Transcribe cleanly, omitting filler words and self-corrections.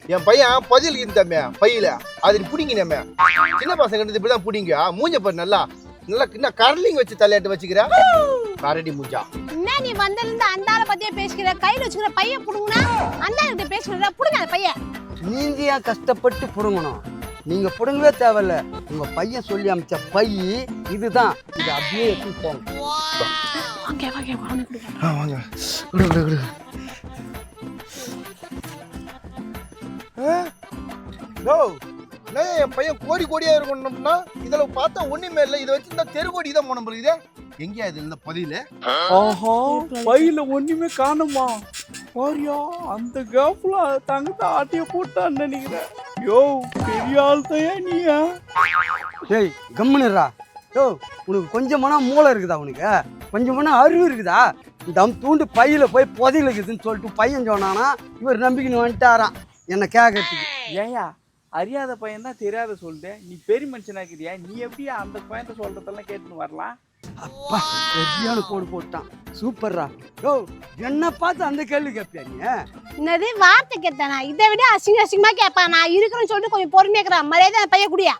என் பையன் பதில் தம்பி பையில அது பிடிங்கினமே சின்ன பசங்க இப்படிதான் பிடிங்க மூஞ்ச பாரு நல்லா நல்லா என்ன கரலிங் வச்சு தலையாட்டு வச்சுக்கிற கரடி மூஞ்சா என்ன நீ வந்ததுல அந்த ஆளை பத்தியே பேசிக்கிற கையில வச்சுக்கிற பையன் புடுங்கனா அந்த ஆள்கிட்ட பேசிக்கிற புடுங்க அந்த பையன் நீந்தியா கஷ்டப்பட்டு புடுங்கணும் நீங்க புடுங்கவே தேவையில்ல உங்க பையன் சொல்லி அமைச்ச பை இதுதான் இது அப்படியே எடுத்து போங்க வாங்க குடு என் பையன் கோடி கோடியா இருக்கணும்னா இதுல பார்த்தா ஒண்ணுமே இல்லை இதை வச்சிருந்தா தெருக்கோடி தான் போன போகுது எங்கேயா இது இந்த பதில ஆஹா பையில ஒண்ணுமே காணுமா பாரியா அந்த கேப்ல தங்கத்தை ஆட்டிய போட்டான்னு நினைக்கிறேன் யோ பெரிய ஆள் தயா நீயா ஏய் கம்முனுடா யோ உனக்கு கொஞ்சமான மூளை இருக்குதா உனக்கு கொஞ்சமான அறிவு இருக்குதா தம் தூண்டு பையில போய் புதையில இருக்குதுன்னு சொல்லிட்டு பையன் சொன்னானா இவர் நம்பிக்கைன்னு வந்துட்டாராம் என்ன கேட்கறதுக்கு ஏயா அறியாத பையன் தான் தெரியாத சொல்லிட்டேன் நீ பெரிய மனுஷனாக்கிறியா நீ எப்படியா அந்த பையன் சொல்றதெல்லாம் கேட்டுன்னு வரலாம் அப்பா சரியான போடு போட்டான் சூப்பர்ரா யோ என்ன பார்த்து அந்த கேள்வி கேட்பியா நீ என்னது வார்த்தை கேட்டானா இதை விட அசிங்கமா கேட்பான் நான் இருக்கிறேன்னு சொல்லிட்டு கொஞ்சம் பொறுமையா இருக்கிறேன் மரியாதை பையன் குடியா